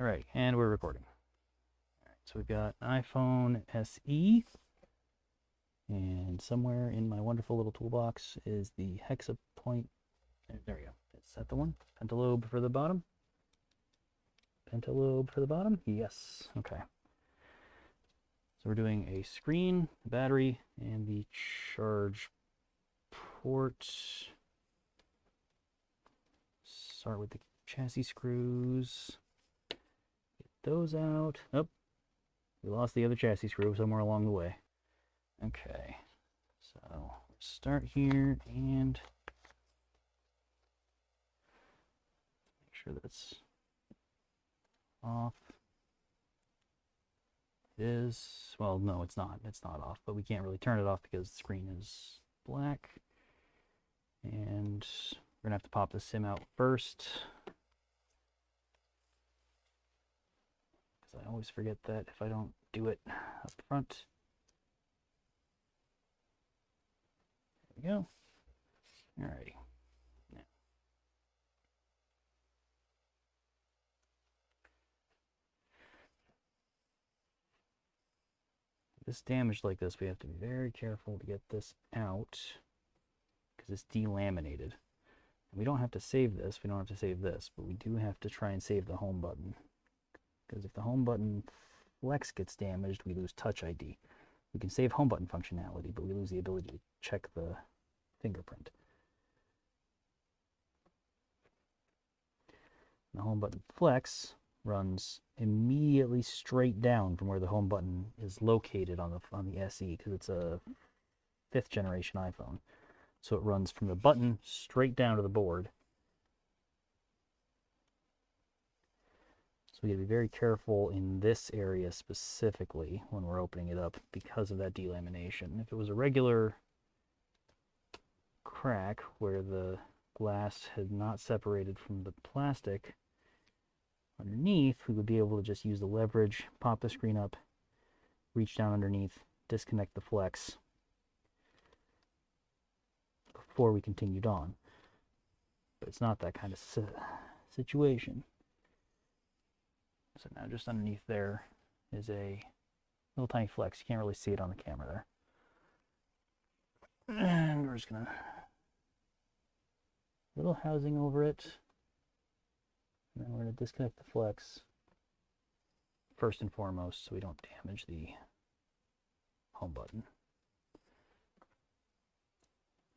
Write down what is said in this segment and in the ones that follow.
right, and we're recording. All right, so we've got an iPhone SE, and somewhere in my wonderful little toolbox is the hexa point. There we go. Is that the one? Pentalobe for the bottom? Pentalobe for the bottom? Yes. Okay. So we're doing a screen, battery, and the charge port. Start with the chassis screws. Get those out. Oh, we lost the other chassis screw somewhere along the way. Okay. So start here and make sure that's off. It is, well, no, it's not. It's not off, but we can't really turn it off because the screen is black. And we're gonna have to pop the SIM out first, because I always forget that if I don't do it up front. There we go. Alrighty. Now, this damaged like this, we have to be very careful to get this out because it's delaminated. And we don't have to save this, we don't have to save this, but we do have to try and save the home button. Because if the home button flex gets damaged, we lose TouchID. We can save home button functionality, but we lose the ability to check the fingerprint. The home button flex runs immediately straight down from where the home button is located on the SE, because it's a 5th generation iPhone. So it runs from the button straight down to the board. So we gotta be very careful in this area specifically when we're opening it up because of that delamination. If it was a regular crack where the glass had not separated from the plastic underneath, we would be able to just use the leverage, pop the screen up, reach down underneath, disconnect the flex before we continued on. But it's not that kind of situation. So now just underneath there is a little tiny flex. You can't really see it on the camera there. And we're just gonna little housing over it. And then we're gonna disconnect the flex first and foremost so we don't damage the home button.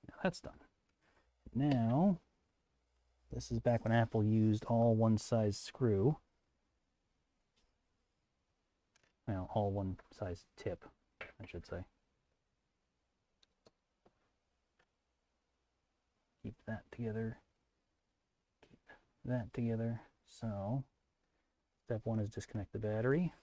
Now that's done. Now, this is back when Apple used all one size screw. Well, all one size tip, I should say. Keep that together. Keep that together. So, step 1 is disconnect the battery.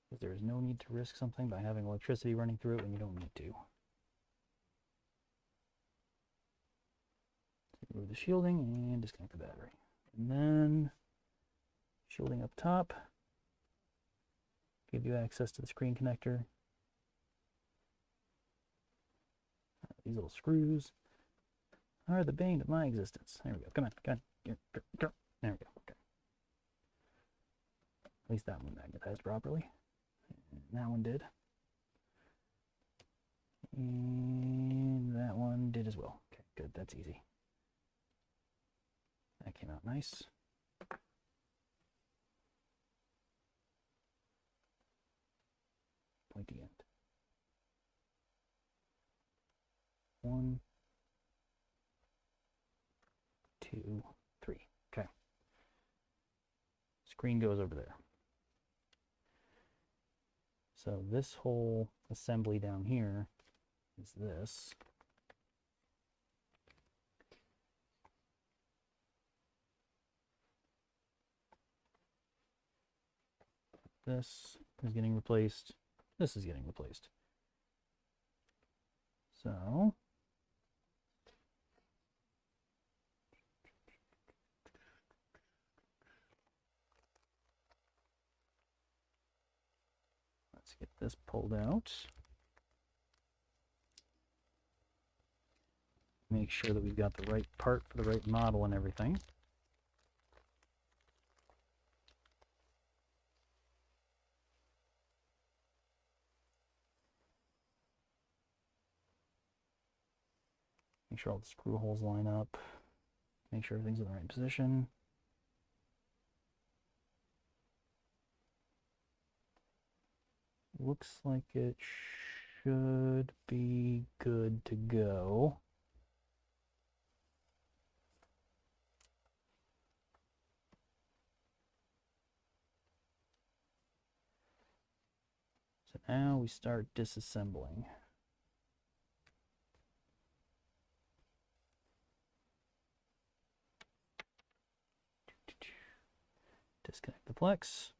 Because there is no need to risk something by having electricity running through it when you don't need to. Remove the shielding and disconnect the battery. And then shielding up top, give you access to the screen connector. These little screws are the bane of my existence. There we go. Come on, come on. There we go. Okay. At least that one magnetized properly. And that one did. And that one did as well. Okay, good. That's easy. That came out nice. Pointy end. 1, 2, 3. Okay. Screen goes over there. So this whole assembly down here is this. This is getting replaced. This is getting replaced. So let's Let's get this pulled out. Make sure that we've got the right part for the right model and everything. Make sure all the screw holes line up. Make sure everything's in the right position. Looks like it should be good to go. So now we start disassembling. Disconnect the flex.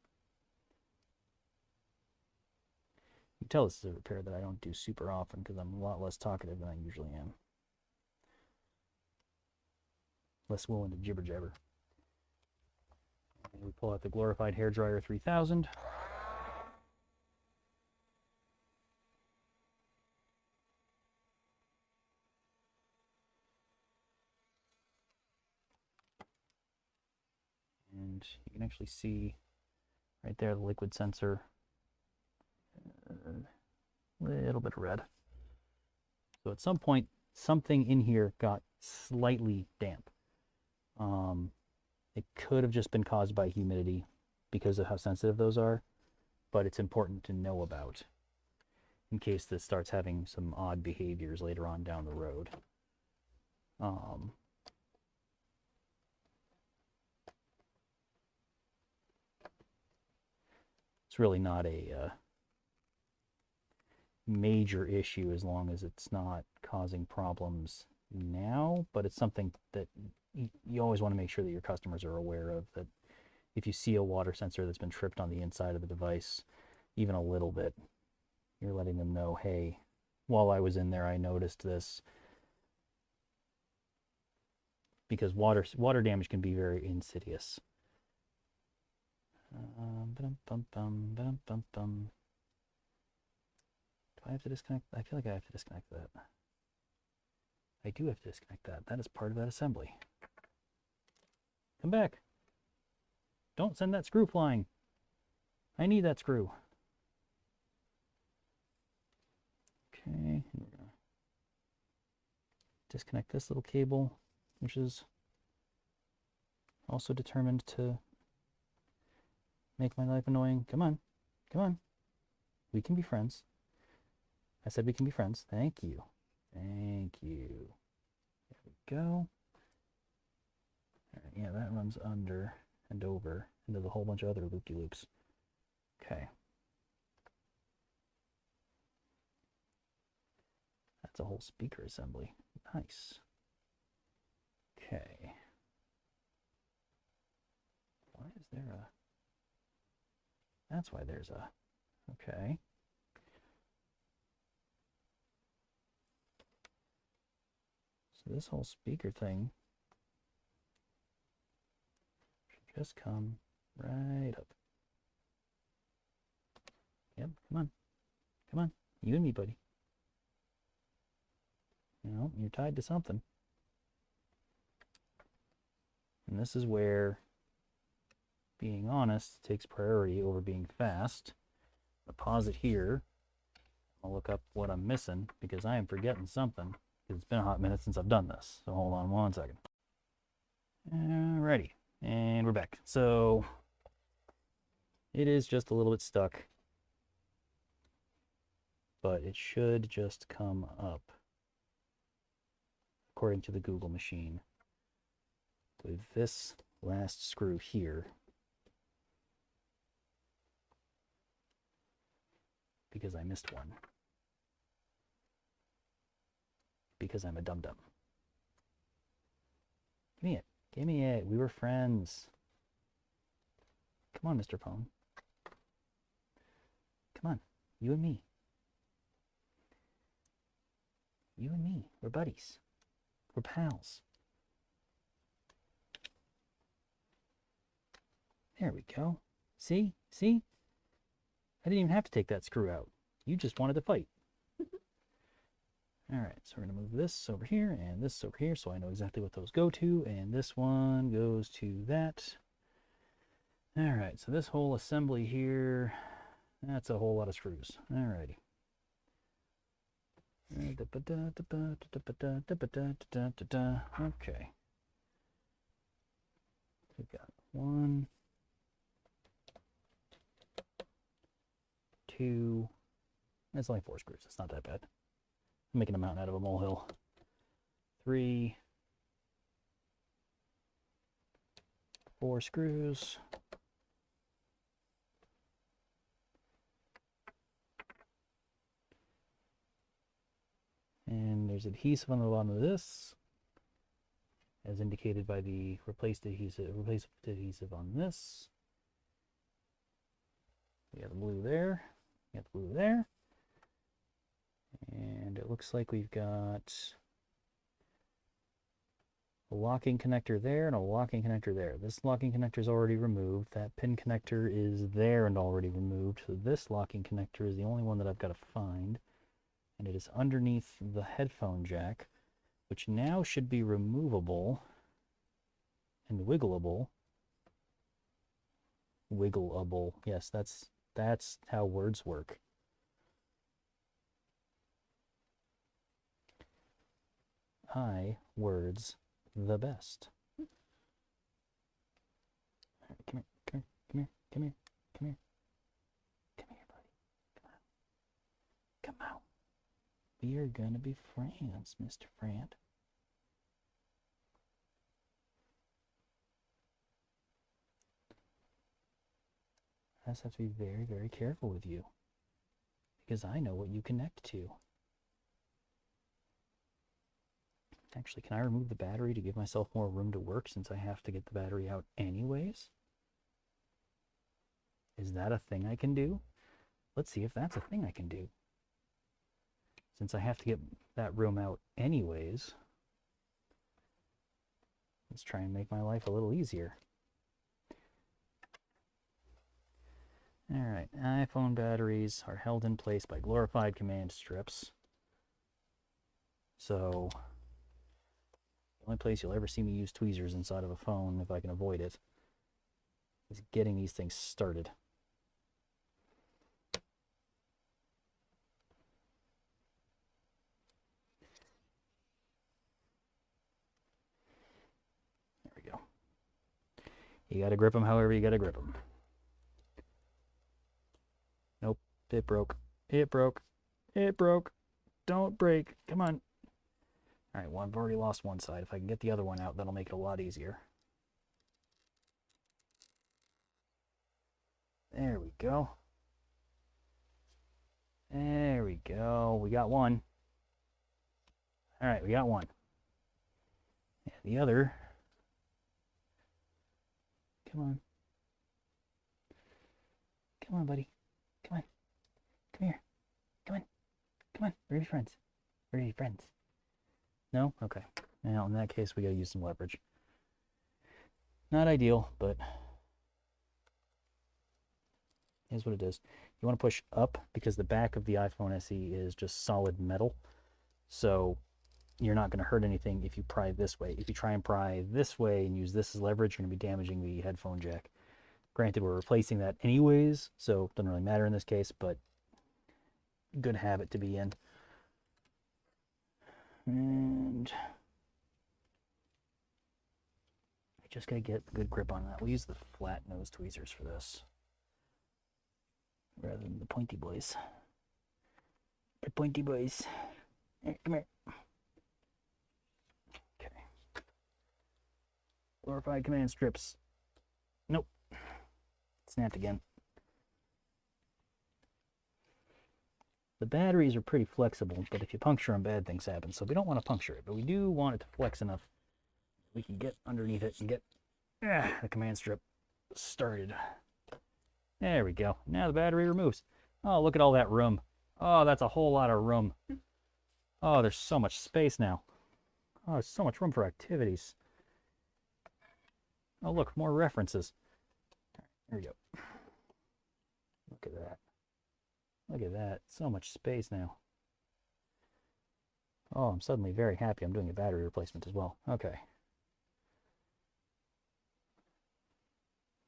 You can tell this is a repair that I don't do super often because I'm a lot less talkative than I usually am. Less willing to jibber jabber. And we pull out the glorified hairdryer 3000. And you can actually see right there the liquid sensor. A little bit of red. So at some point, something in here got slightly damp. It could have just been caused by humidity because of how sensitive those are, but it's important to know about in case this starts having some odd behaviors later on down the road. It's really not a major issue as long as it's not causing problems now, but it's something that you always want to make sure that your customers are aware of, that if you see a water sensor that's been tripped on the inside of the device, even a little bit, you're letting them know, hey, while I was in there, I noticed this. Because water damage can be very insidious. Do I have to disconnect? I feel like I have to disconnect that. I do have to disconnect that. That is part of that assembly. Come back. Don't send that screw flying. I need that screw. Okay. Disconnect this little cable, which is also determined to make my life annoying. Come on. Come on. We can be friends. I said we can be friends. Thank you. Thank you. There we go. All right, yeah, that runs under and over into the whole bunch of other loop-de-loops. Okay. That's a whole speaker assembly. Nice. Okay. Why is there a... That's why there's a... Okay. So this whole speaker thing should just come right up. Yep, come on. Come on. You and me, buddy. You know, you're tied to something. And this is where being honest takes priority over being fast. I'll pause it here. I'll look up what I'm missing because I am forgetting something. It's been a hot minute since I've done this. So hold on one second. Alrighty. And we're back. So it is just a little bit stuck, but it should just come up according to the Google machine with this last screw here, because I missed one. Because I'm a dum-dum. Give me it. Give me it. We were friends. Come on, Mr. Phone. Come on. You and me. You and me. We're buddies. We're pals. There we go. See? See? I didn't even have to take that screw out. You just wanted to fight. All right, so we're going to move this over here and this over here so I know exactly what those go to, and this one goes to that. All right, so this whole assembly here, that's a whole lot of screws. All righty. Okay. We've got 1, 2, that's only 4 screws. It's not that bad. I'm making a mountain out of a molehill. 3, 4 screws. And there's adhesive on the bottom of this, as indicated by the replaced adhesive on this. We got the blue there, we got the blue there. And it looks like we've got a locking connector there and a locking connector there. This locking connector is already removed. That pin connector is there and already removed. So this locking connector is the only one that I've got to find. And it is underneath the headphone jack, which now should be removable and wiggleable. Wiggleable. Yes, that's how words work. Words the best. All right, come here, come here, come here, come here, come here, buddy. Come out. Come out. We are gonna be friends, Mr. Friend. I just have to be very, very careful with you, because I know what you connect to. Actually, can I remove the battery to give myself more room to work since I have to get the battery out anyways? Is that a thing I can do? Let's see if that's a thing I can do. Since I have to get that room out anyways, let's try and make my life a little easier. All right, iPhone batteries are held in place by glorified command strips. So the only place you'll ever see me use tweezers inside of a phone, if I can avoid it, is getting these things started. There we go. You gotta grip them however you gotta grip them. Nope, it broke. It broke. It broke. Don't break. Come on. All right, well, I've already lost one side. If I can get the other one out, that'll make it a lot easier. There we go. There we go. We got one. All right, we got one. And the other. Come on. Come on, buddy. Come on. Come here. Come on. Come on. We're gonna be friends. We're gonna be friends. No? Okay. Now, in that case, we gotta use some leverage. Not ideal, but here's what it is. You want to push up because the back of the iPhone SE is just solid metal. So you're not going to hurt anything if you pry this way. If you try and pry this way and use this as leverage, you're going to be damaging the headphone jack. Granted, we're replacing that anyways, so it doesn't really matter in this case, but good habit to be in. And I just got to get a good grip on that. We'll use the flat nose tweezers for this, rather than the pointy boys. The pointy boys. Hey, come here. Okay. Glorified command strips. Nope. Snapped again. The batteries are pretty flexible, but if you puncture them, bad things happen. So we don't want to puncture it, but we do want it to flex enough we can get underneath it and get the command strip started. There we go. Now the battery removes. Oh, look at all that room. Oh, that's a whole lot of room. Oh, there's so much space now. Oh, there's so much room for activities. Oh, look, more references. There we go. Look at that. Look at that. So much space now. Oh, I'm suddenly very happy I'm doing a battery replacement as well. Okay.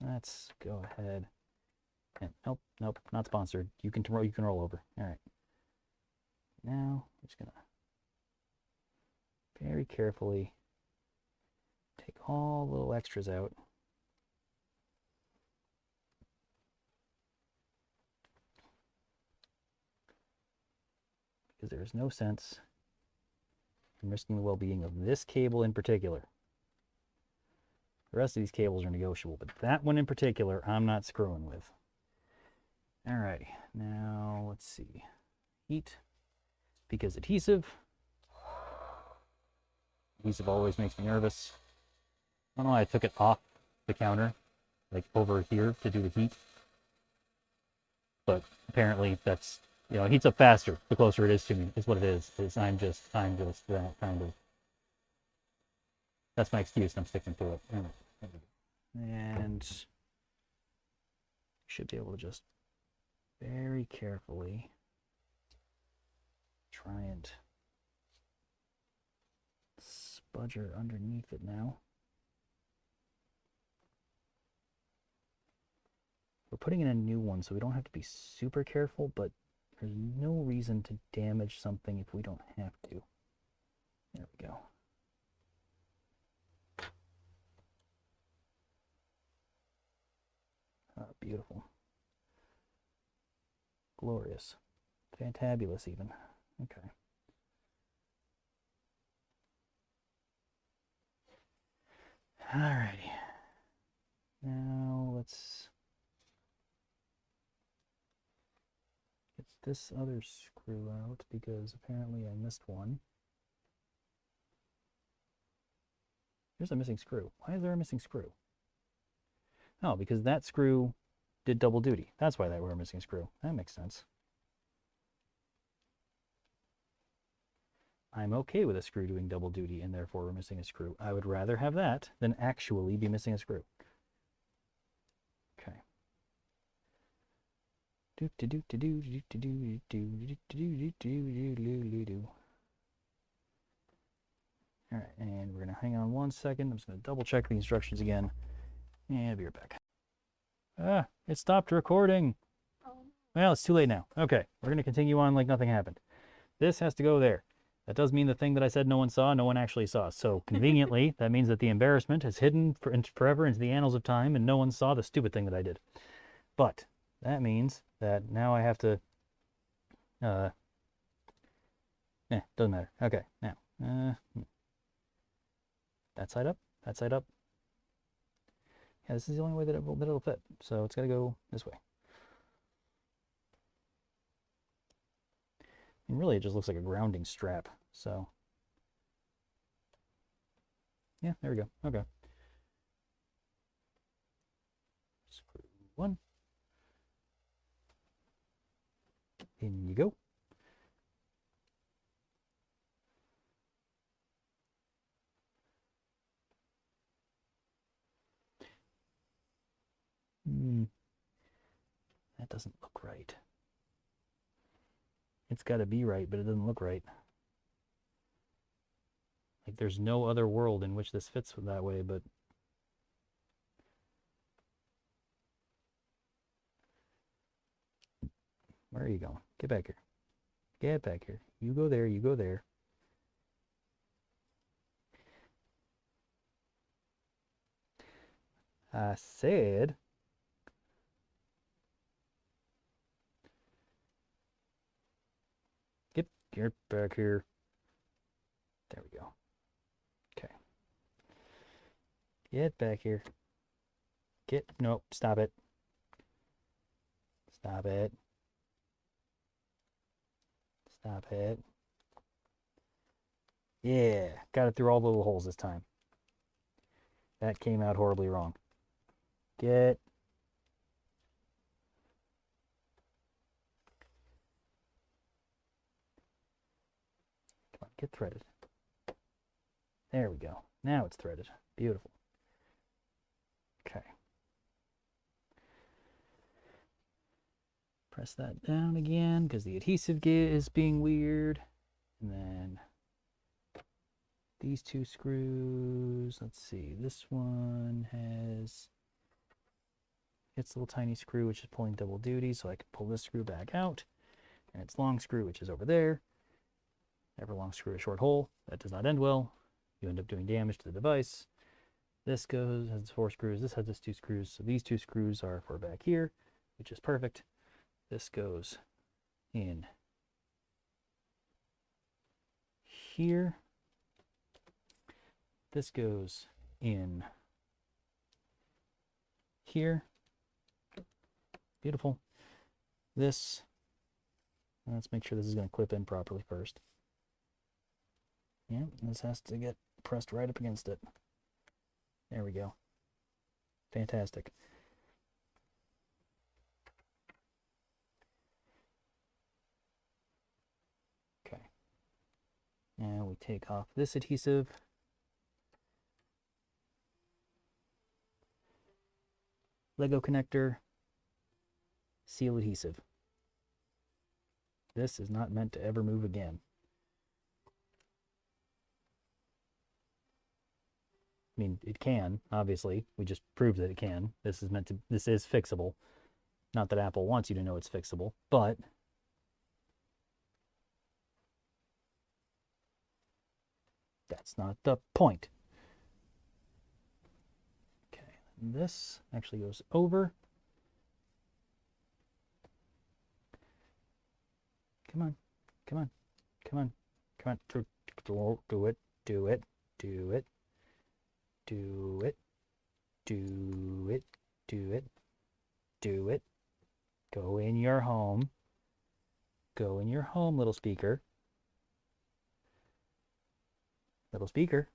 Let's go ahead and nope, nope, not sponsored. You can roll over. All right. Now I'm just gonna very carefully take all the little extras out. Because there's no sense in risking the well-being of this cable in particular. The rest of these cables are negotiable, but that one in particular, I'm not screwing with. Alrighty, now let's see. Heat, because adhesive always makes me nervous. I don't know why I took it off the counter, like over here to do the heat. But apparently that's, you know, it heats up faster the closer it is to me, is what it is. I'm just that kind of, that's my excuse and I'm sticking to it. And should be able to just very carefully try and spudger underneath it now. We're putting in a new one, so we don't have to be super careful, but there's no reason to damage something if we don't have to. There we go. Oh, beautiful. Glorious. Fantabulous even. Okay. Alrighty. Now let's get this other screw out because apparently I missed one. There's a missing screw. Why is there a missing screw? Oh, because that screw did double duty. That's why we're a missing screw. That makes sense. I'm okay with a screw doing double duty and therefore we're missing a screw. I would rather have that than actually be missing a screw. Okay. All right, and we're gonna hang on 1 second. I'm just gonna double check the instructions again, and I'll be right back. Ah, it stopped recording. Well, it's too late now. Okay, we're gonna continue on like nothing happened. This has to go there. That does mean the thing that I said no one saw, no one actually saw. So conveniently, that means that the embarrassment has hidden forever into the annals of time, and no one saw the stupid thing that I did. But that means that now I have to. Doesn't matter. Okay, now. That side up, that side up. Yeah, this is the only way that it'll fit. So it's got to go this way. And really, it just looks like a grounding strap. So, yeah, there we go. Okay. Screw one. In you go. That doesn't look right. It's got to be right, but it doesn't look right. Like there's no other world in which this fits that way, but where are you going? Get back here. Get back here. You go there, you go there. I said get back here. There we go. Okay. Get back here. Nope, stop it. Stop it. Stop it. Yeah, got it through all the little holes this time. That came out horribly wrong. Come on, get threaded. There we go. Now it's threaded. Beautiful. Okay. Press that down again because the adhesive is being weird. And then these two screws, let's see, this one has its little tiny screw, which is pulling double duty, so I can pull this screw back out. And its long screw, which is over there. Ever long screw, a short hole. That does not end well. You end up doing damage to the device. This has 4 screws. This has 2 screws. So these 2 screws are for back here, which is perfect. This goes in here. This goes in here. Beautiful. This, let's make sure this is going to clip in properly first. Yeah, this has to get pressed right up against it. There we go. Fantastic. Okay. Now we take off this adhesive. Lego connector. Seal adhesive. This is not meant to ever move again. I mean, it can, obviously. We just proved that it can. This is fixable. Not that Apple wants you to know it's fixable, but that's not the point. Okay, this actually goes over. Come on, come on, come on, come on. Do it, do it, do it, do it, do it, do it, do it. Go in your home. Go in your home, little speaker. Little speaker.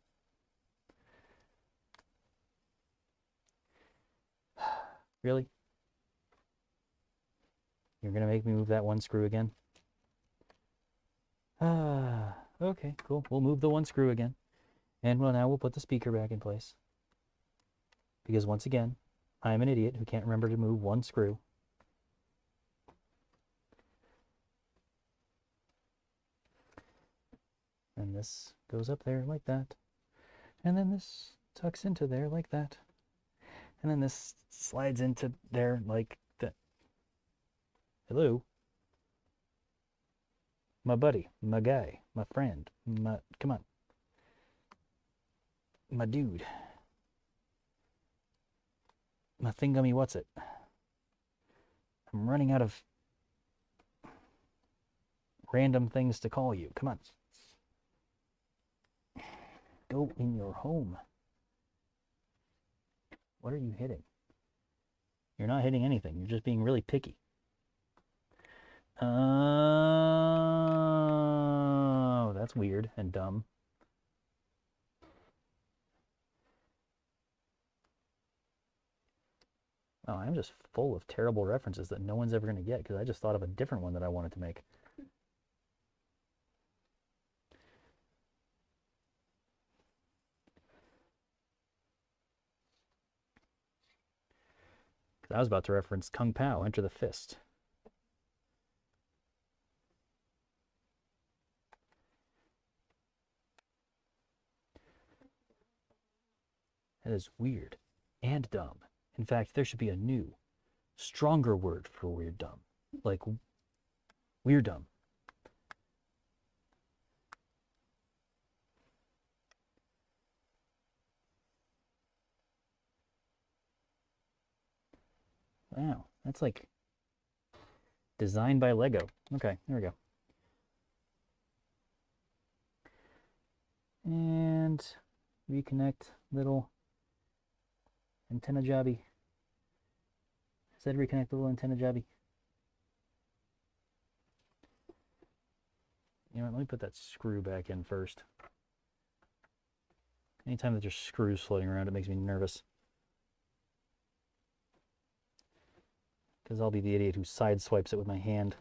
Really? You're going to make me move that one screw again? Okay, cool. We'll move the one screw again. And well, now we'll put the speaker back in place. Because once again, I'm an idiot who can't remember to move one screw. And this goes up there like that. And then this tucks into there like that. And then this slides into there like that. Hello? My buddy, my guy, my friend, come on. My dude. My thingummy what's it? I'm running out of random things to call you. Come on. Go in your home. What are you hitting? You're not hitting anything. You're just being really picky. Oh, that's weird and dumb. Oh, I'm just full of terrible references that no one's ever going to get because I just thought of a different one that I wanted to make. Because I was about to reference Kung Pao, Enter the Fist. That is weird and dumb. In fact, there should be a new, stronger word for weird dumb. Like, weird dumb. Wow, that's like designed by Lego. Okay, there we go. And reconnect little antenna jobby. I said reconnect the little antenna jobby. You know what, let me put that screw back in first. Anytime that there's screws floating around, it makes me nervous. Because I'll be the idiot who sideswipes it with my hand.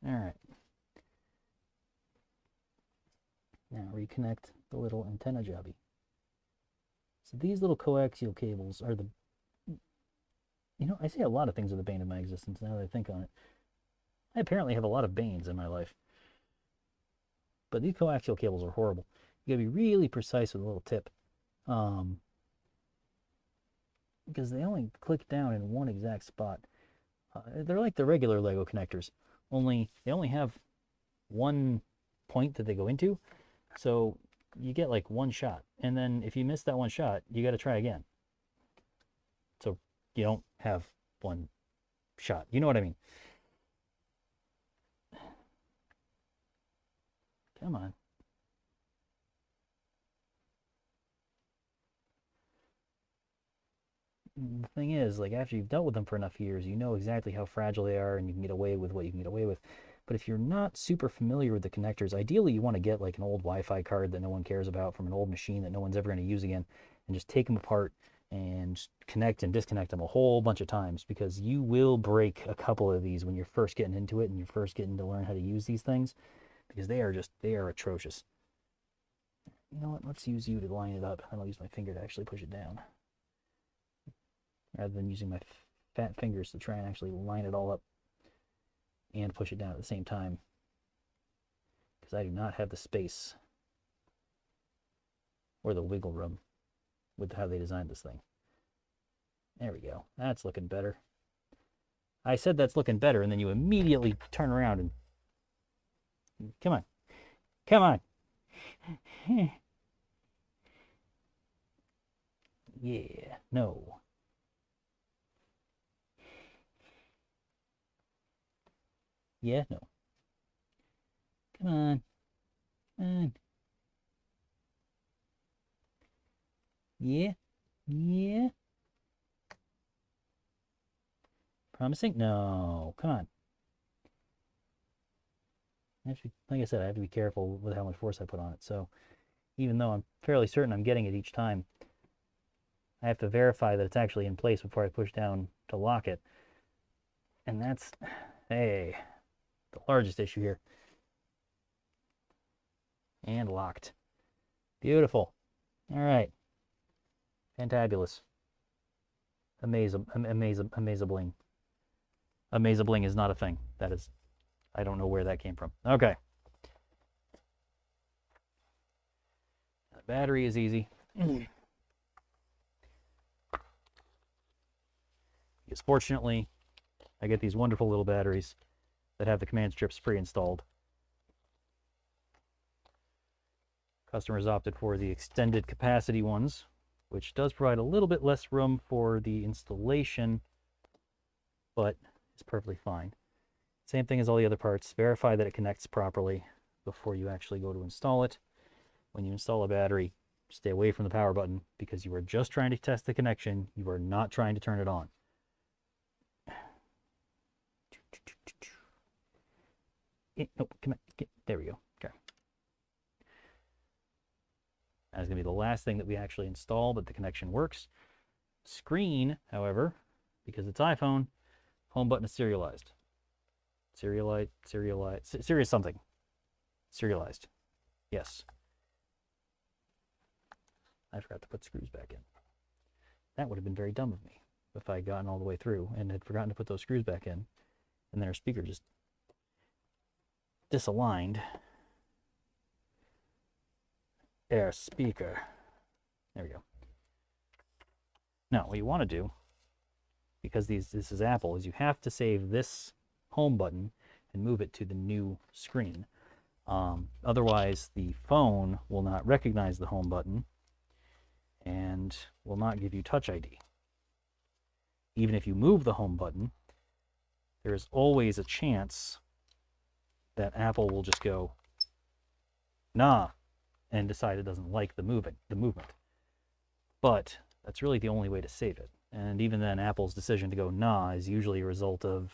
All right. Now reconnect the little antenna jobby. So these little coaxial cables are the I say a lot of things are the bane of my existence now that I think on it. I apparently have a lot of banes in my life. But these coaxial cables are horrible. You gotta be really precise with a little tip. Because they only click down in one exact spot. They're like the regular Lego connectors, only they only have one point that they go into. So you get like one shot. And then if you miss that one shot, you got to try again. So you don't have one shot. You know what I mean? Come on. The thing is, like, after you've dealt with them for enough years, you know exactly how fragile they are and you can get away with what you can get away with. But if you're not super familiar with the connectors, ideally you want to get like an old Wi-Fi card that no one cares about from an old machine that no one's ever going to use again, and just take them apart and connect and disconnect them a whole bunch of times, because you will break a couple of these when you're first getting into it and you're first getting to learn how to use these things, because they are atrocious. You know what? Let's use you to line it up, and I'll use my finger to actually push it down, rather than using my fat fingers to try and actually line it all up and push it down at the same time, because I do not have the space or the wiggle room with how they designed this thing. There we go. That's looking better. I said that's looking better, and then you immediately turn around and... Come on. Come on. Yeah. No. Yeah, no. Come on. Come on. Yeah. Yeah. Promising? No. Come on. Actually, like I said, I have to be careful with how much force I put on it. So even though I'm fairly certain I'm getting it each time, I have to verify that it's actually in place before I push down to lock it. And that's, hey, the largest issue here. And locked. Beautiful. All right. Fantabulous. Amazabling. Amazabling is not a thing. That is, I don't know where that came from. Okay. The battery is easy. Because fortunately, I get these wonderful little batteries that have the command strips pre-installed. Customers opted for the extended capacity ones, which does provide a little bit less room for the installation, but it's perfectly fine. Same thing as all the other parts. Verify that it connects properly before you actually go to install it. When you install a battery, stay away from the power button, because you are just trying to test the connection. You are not trying to turn it on. Nope, come on. There we go. Okay. That's going to be the last thing that we actually install, but the connection works. Screen, however, because it's iPhone, home button is serialized. Serious something. Serialized. Yes. I forgot to put screws back in. That would have been very dumb of me if I had gotten all the way through and had forgotten to put those screws back in, and then our speaker just disaligned. Air speaker. There we go. Now, what you want to do, because this is Apple, is you have to save this home button and move it to the new screen. Otherwise, the phone will not recognize the home button and will not give you TouchID. Even if you move the home button, there is always a chance that Apple will just go, nah, and decide it doesn't like the movement. But that's really the only way to save it. And even then, Apple's decision to go nah is usually a result of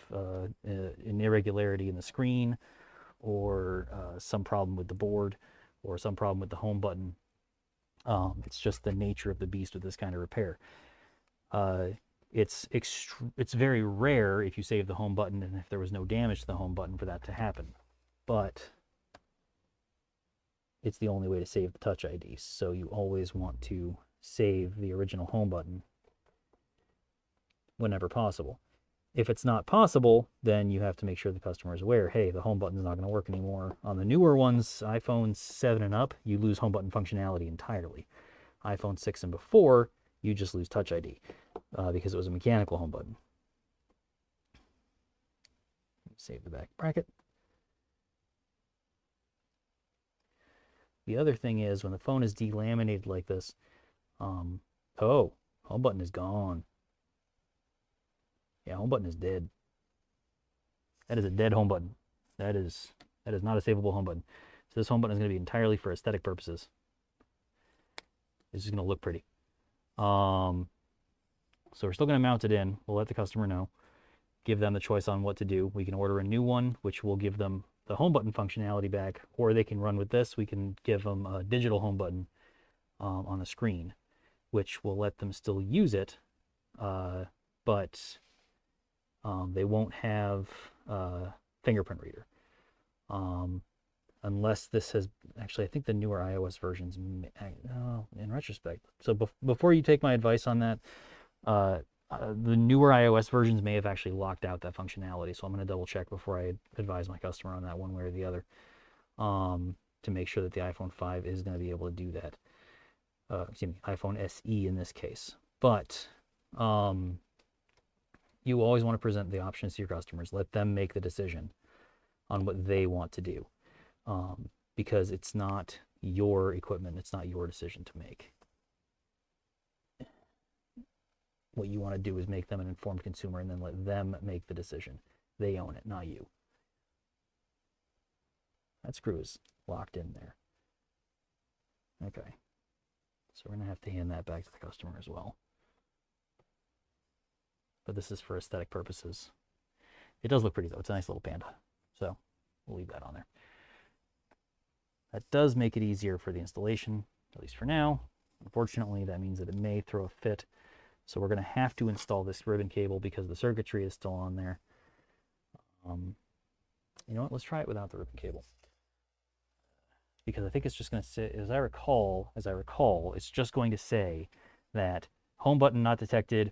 an irregularity in the screen, or some problem with the board, or some problem with the home button. It's just the nature of the beast with this kind of repair. It's very rare if you save the home button and if there was no damage to the home button for that to happen. But it's the only way to save the TouchID. So you always want to save the original home button whenever possible. If it's not possible, then you have to make sure the customer is aware, hey, the home button is not going to work anymore. On the newer ones, iPhone 7 and up, you lose home button functionality entirely. iPhone 6 and before, you just lose Touch ID because it was a mechanical home button. Save the back bracket. The other thing is when the phone is delaminated like this, home button is gone. Yeah, home button is dead. That is a dead home button. That is not a savable home button. So this home button is going to be entirely for aesthetic purposes. It's just going to look pretty. So we're still going to mount it in. We'll let the customer know. Give them the choice on what to do. We can order a new one, which will give them the home button functionality back, or they can run with this. We can give them a digital home button on the screen, which will let them still use it, but they won't have fingerprint reader. Unless this has, actually, I think the newer iOS versions, in retrospect. So before you take my advice on that, the newer iOS versions may have actually locked out that functionality. So I'm going to double check before I advise my customer on that one way or the other, to make sure that the iPhone 5 is going to be able to do that. Excuse me, iPhone SE in this case. But you always want to present the options to your customers. Let them make the decision on what they want to do, because it's not your equipment. It's not your decision to make. What you want to do is make them an informed consumer and then let them make the decision. They own it, not you. That screw is locked in there. Okay. So we're going to have to hand that back to the customer as well. But this is for aesthetic purposes. It does look pretty though. It's a nice little panda. So we'll leave that on there. That does make it easier for the installation, at least for now. Unfortunately, that means that it may throw a fit. So we're going to have to install this ribbon cable because the circuitry is still on there. You know what? Let's try it without the ribbon cable. Because I think it's just going to say, as I recall, it's just going to say that home button not detected,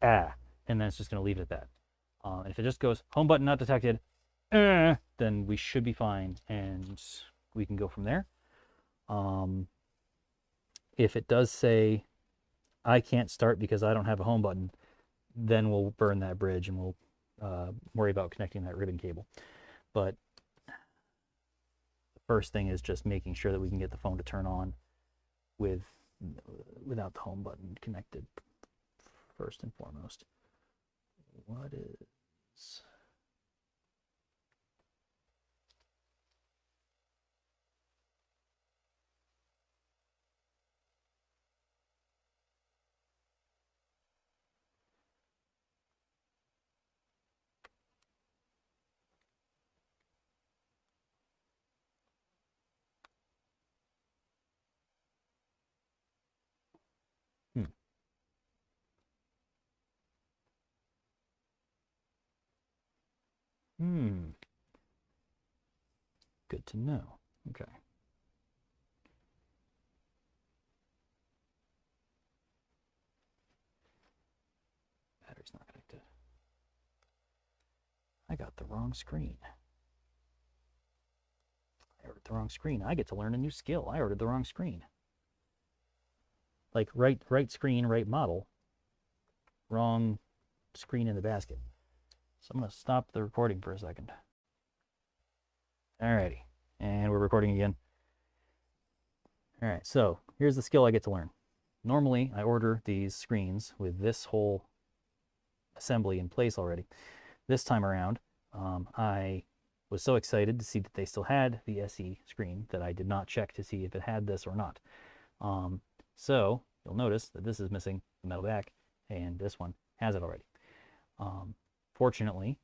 and then it's just going to leave it at that. And if it just goes home button not detected, then we should be fine and we can go from there. If it does say I can't start because I don't have a home button, then we'll burn that bridge and we'll worry about connecting that ribbon cable. But the first thing is just making sure that we can get the phone to turn on without the home button connected first and foremost. What is... Good to know. Okay. Battery's not connected. I got the wrong screen. I ordered the wrong screen. I get to learn a new skill. I ordered the wrong screen. Like right screen, right model. Wrong screen in the basket. So I'm going to stop the recording for a second. Alrighty. And we're recording again. Alright, so here's the skill I get to learn. Normally, I order these screens with this whole assembly in place already. This time around, I was so excited to see that they still had the SE screen that I did not check to see if it had this or not. So you'll notice that this is missing the metal back, and this one has it already. Fortunately,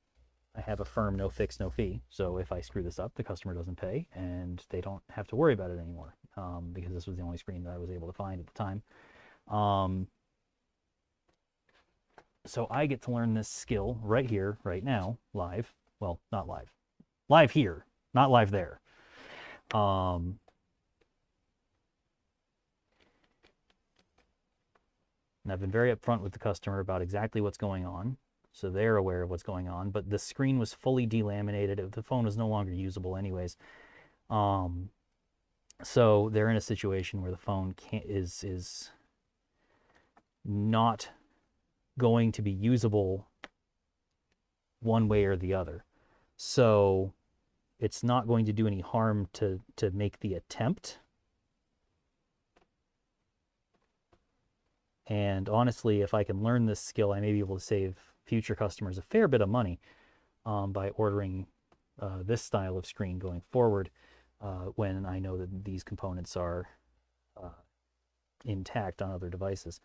I have a firm no fix, no fee. So if I screw this up, the customer doesn't pay, and they don't have to worry about it anymore, because this was the only screen that I was able to find at the time. So I get to learn this skill right here, right now, live. Well, not live. Live here, not live there. And I've been very upfront with the customer about exactly what's going on, so they're aware of what's going on. But the screen was fully delaminated. The phone was no longer usable anyways. So they're in a situation where the phone is not going to be usable one way or the other. So it's not going to do any harm to make the attempt. And honestly, if I can learn this skill, I may be able to save future customers a fair bit of money by ordering this style of screen going forward when I know that these components are intact on other devices.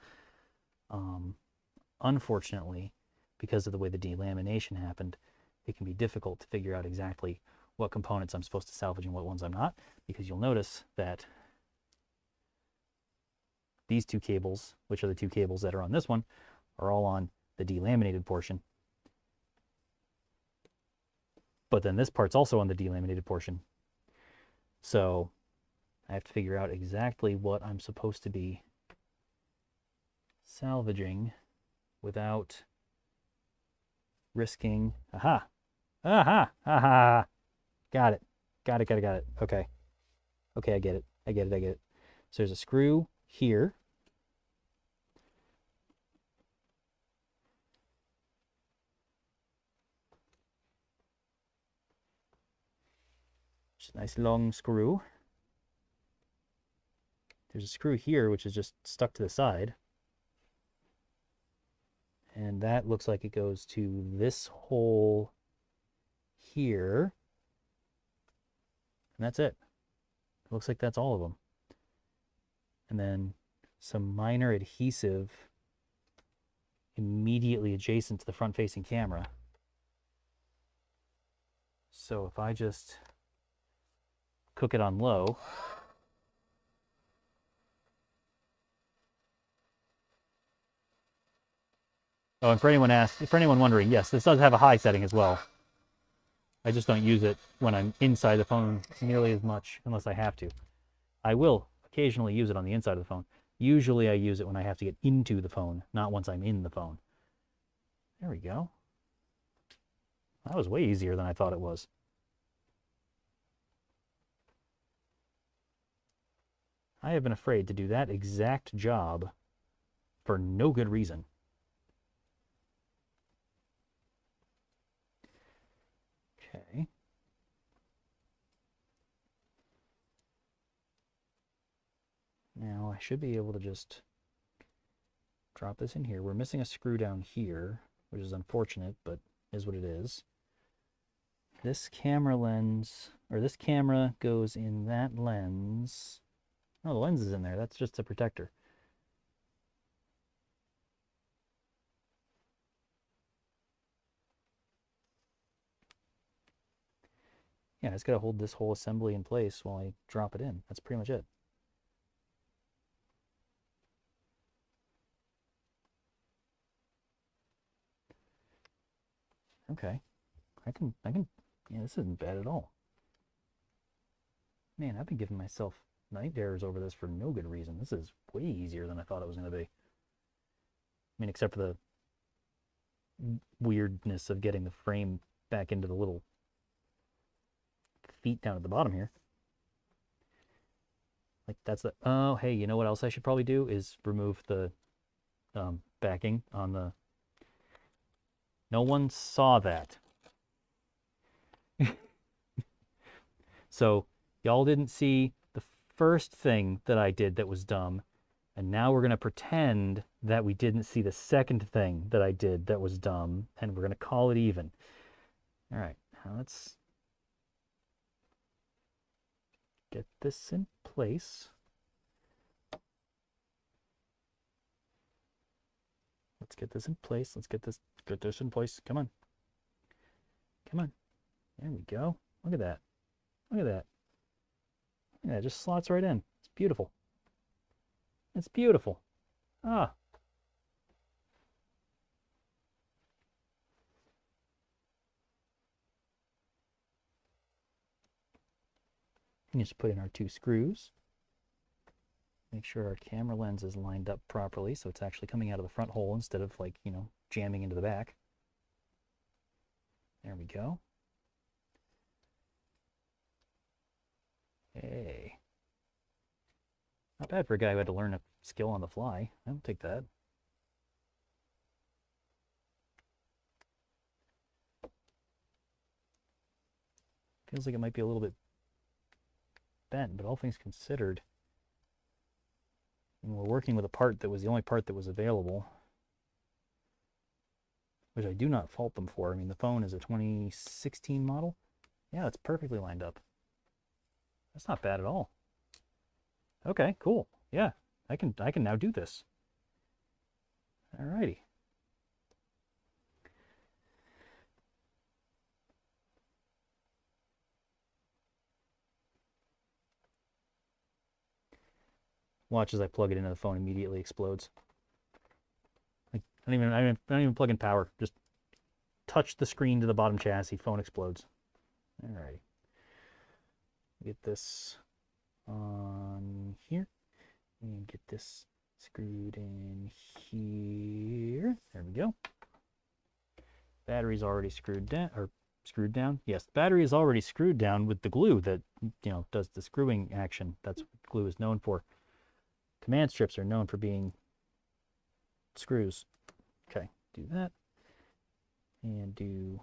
Unfortunately, because of the way the delamination happened, it can be difficult to figure out exactly what components I'm supposed to salvage and what ones I'm not, because you'll notice that these two cables, which are the two cables that are on this one, are all on the delaminated portion. But then this part's also on the delaminated portion. So I have to figure out exactly what I'm supposed to be salvaging without risking. Aha! Aha! Aha! Got it. Got it. Okay. Okay, I get it. So there's a screw here. Just a nice long screw. There's a screw here, which is just stuck to the side. And that looks like it goes to this hole here. And that's it. It looks like that's all of them. And then some minor adhesive immediately adjacent to the front-facing camera. So if I just cook it on low, oh, and for anyone wondering, yes, this does have a high setting as well. I just don't use it when I'm inside the phone nearly as much unless I have to. I will occasionally use it on the inside of the phone. Usually I use it when I have to get into the phone, not once I'm in the phone. There we go. That was way easier than I thought it was. I have been afraid to do that exact job for no good reason. Okay. Now I should be able to just drop this in here. We're missing a screw down here, which is unfortunate, but is what it is. This camera lens, or this camera goes in that lens. Oh, the lens is in there. That's just a protector. Yeah, I just gotta hold this whole assembly in place while I drop it in. That's pretty much it. Okay. Yeah, this isn't bad at all. Man, I've been giving myself night terrors over this for no good reason. This is way easier than I thought it was going to be. I mean, except for the weirdness of getting the frame back into the little feet down at the bottom here. Like that's the, oh, hey, you know what else I should probably do is remove the backing on the, no one saw that. So y'all didn't see the first thing that I did that was dumb. And now we're going to pretend that we didn't see the second thing that I did that was dumb. And we're going to call it even. All right, now let's get this in place. Let's get this in place. Let's get this in place. Come on. Come on. There we go. Look at that. Look at that. Look at that. It just slots right in. It's beautiful. It's beautiful. Ah. And just put in our two screws. Make sure our camera lens is lined up properly so it's actually coming out of the front hole instead of like, you know, jamming into the back. There we go. Hey. Not bad for a guy who had to learn a skill on the fly. I'll take that. Feels like it might be a little bit bent, but all things considered, and we're working with a part that was the only part that was available, which I do not fault them for. I mean, the phone is a 2016 model. Yeah, it's perfectly lined up. That's not bad at all. Okay, cool. Yeah, I can now do this. Alrighty. Watch as I plug it into the phone, immediately explodes. I don't even plug in power. Just touch the screen to the bottom chassis, phone explodes. Alrighty. Get this on here and get this screwed in here. There we go. Battery's already screwed down, or screwed down. Yes, the battery is already screwed down with the glue that, you know, does the screwing action. That's what glue is known for. Command strips are known for being screws. Okay, do that. And do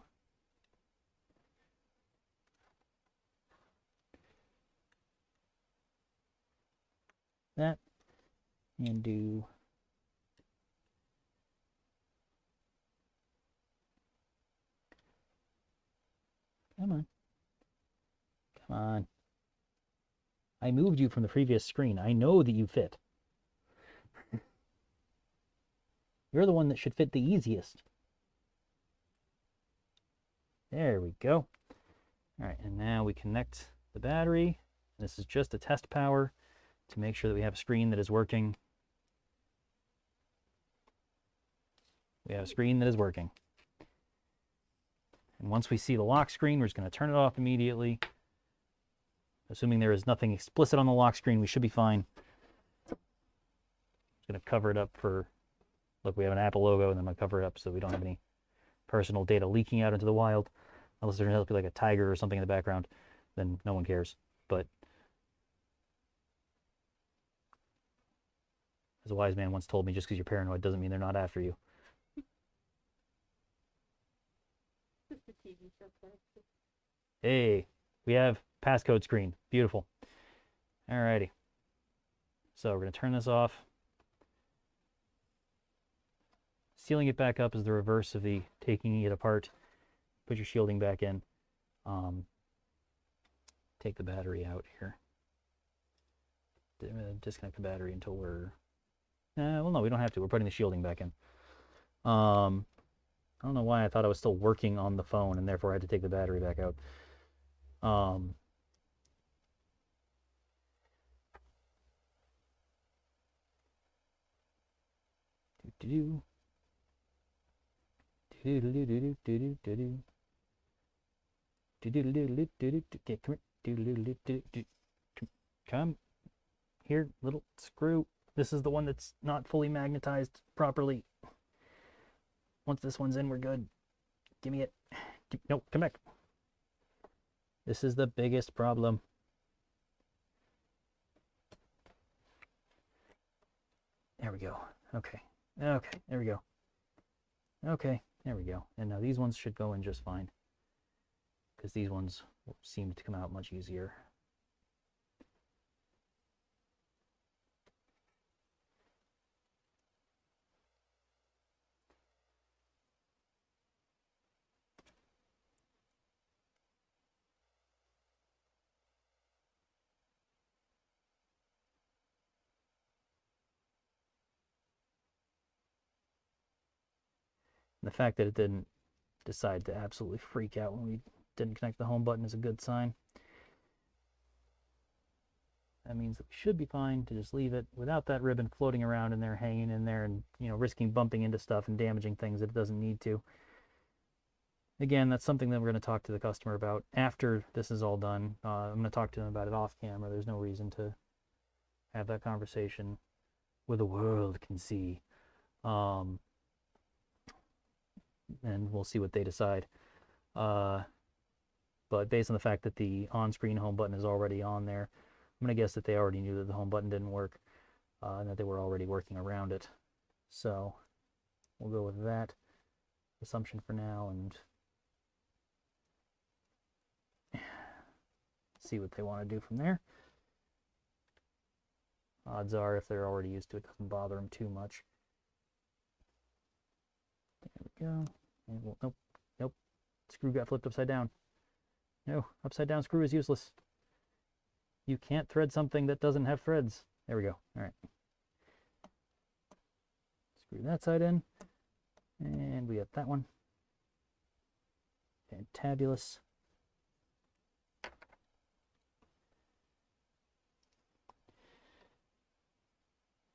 that. And do come on. Come on. I moved you from the previous screen. I know that you fit. You're the one that should fit the easiest. There we go. All right, and now we connect the battery. This is just a test power to make sure that we have a screen that is working. We have a screen that is working. And once we see the lock screen, we're just going to turn it off immediately. Assuming there is nothing explicit on the lock screen, we should be fine. Just going to cover it up for, look, we have an Apple logo, and then I'm going to cover it up so we don't have any personal data leaking out into the wild. Unless there ends up like a tiger or something in the background, then no one cares. But as a wise man once told me, just because you're paranoid doesn't mean they're not after you. Hey, we have passcode screen. Beautiful. Alrighty. So we're going to turn this off. Sealing it back up is the reverse of the taking it apart. Put your shielding back in. Take the battery out here. Disconnect the battery until we're... well, no, we don't have to. We're putting the shielding back in. I don't know why I thought I was still working on the phone and therefore I had to take the battery back out. Come here, little screw. This is the one that's not fully magnetized properly. Once this one's in, we're good. Give me it. Nope, come back. This is the biggest problem. There we go. Okay. Okay, there we go. Okay, there we go. And now these ones should go in just fine, because these ones seem to come out much easier. The fact that it didn't decide to absolutely freak out when we didn't connect the home button is a good sign. That means that we should be fine to just leave it without that ribbon floating around in there, hanging in there, and, you know, risking bumping into stuff and damaging things that it doesn't need to. Again, that's something that we're going to talk to the customer about after this is all done. I'm going to talk to them about it off camera. There's no reason to have that conversation where the world can see. And we'll see what they decide. But based on the fact that the on-screen home button is already on there, I'm going to guess that they already knew that the home button didn't work, and that they were already working around it. So we'll go with that assumption for now and see what they want to do from there. Odds are, if they're already used to it, it doesn't bother them too much. There we go. And we'll, nope, nope. Screw got flipped upside down. No, upside down screw is useless. You can't thread something that doesn't have threads. There we go. All right. Screw that side in. And we got that one. Fantabulous.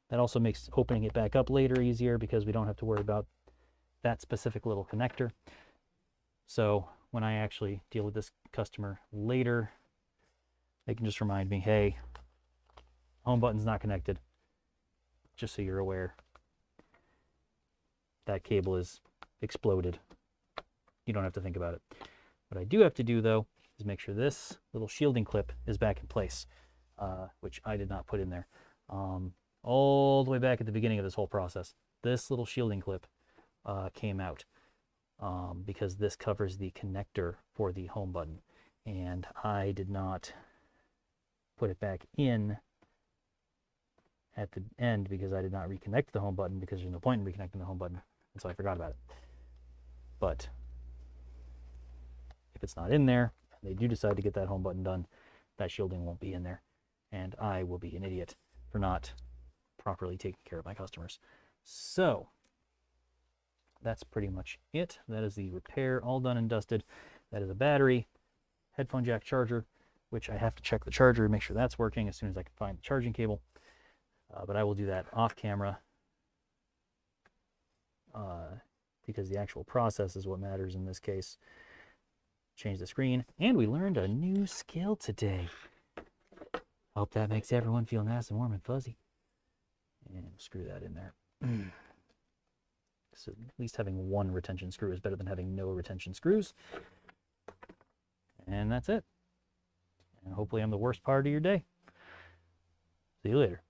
That also makes opening it back up later easier because we don't have to worry about that specific little connector. So when I actually deal with this customer later, they can just remind me, hey, home button's not connected. Just so you're aware. That cable is exploded. You don't have to think about it. What I do have to do, though, is make sure this little shielding clip is back in place, which I did not put in there. All the way back at the beginning of this whole process, this little shielding clip came out because this covers the connector for the home button. And I did not put it back in at the end because I did not reconnect the home button because there's no point in reconnecting the home button. And so I forgot about it. But if it's not in there, and they do decide to get that home button done, that shielding won't be in there. And I will be an idiot for not properly taking care of my customers. So that's pretty much it. That is the repair, all done and dusted. That is a battery, headphone jack charger, which I have to check the charger and make sure that's working as soon as I can find the charging cable. But I will do that off camera because the actual process is what matters in this case. Change the screen, and we learned a new skill today. Hope that makes everyone feel nice and warm and fuzzy. And screw that in there. So at least having one retention screw is better than having no retention screws. And that's it. And hopefully I'm the worst part of your day. See you later.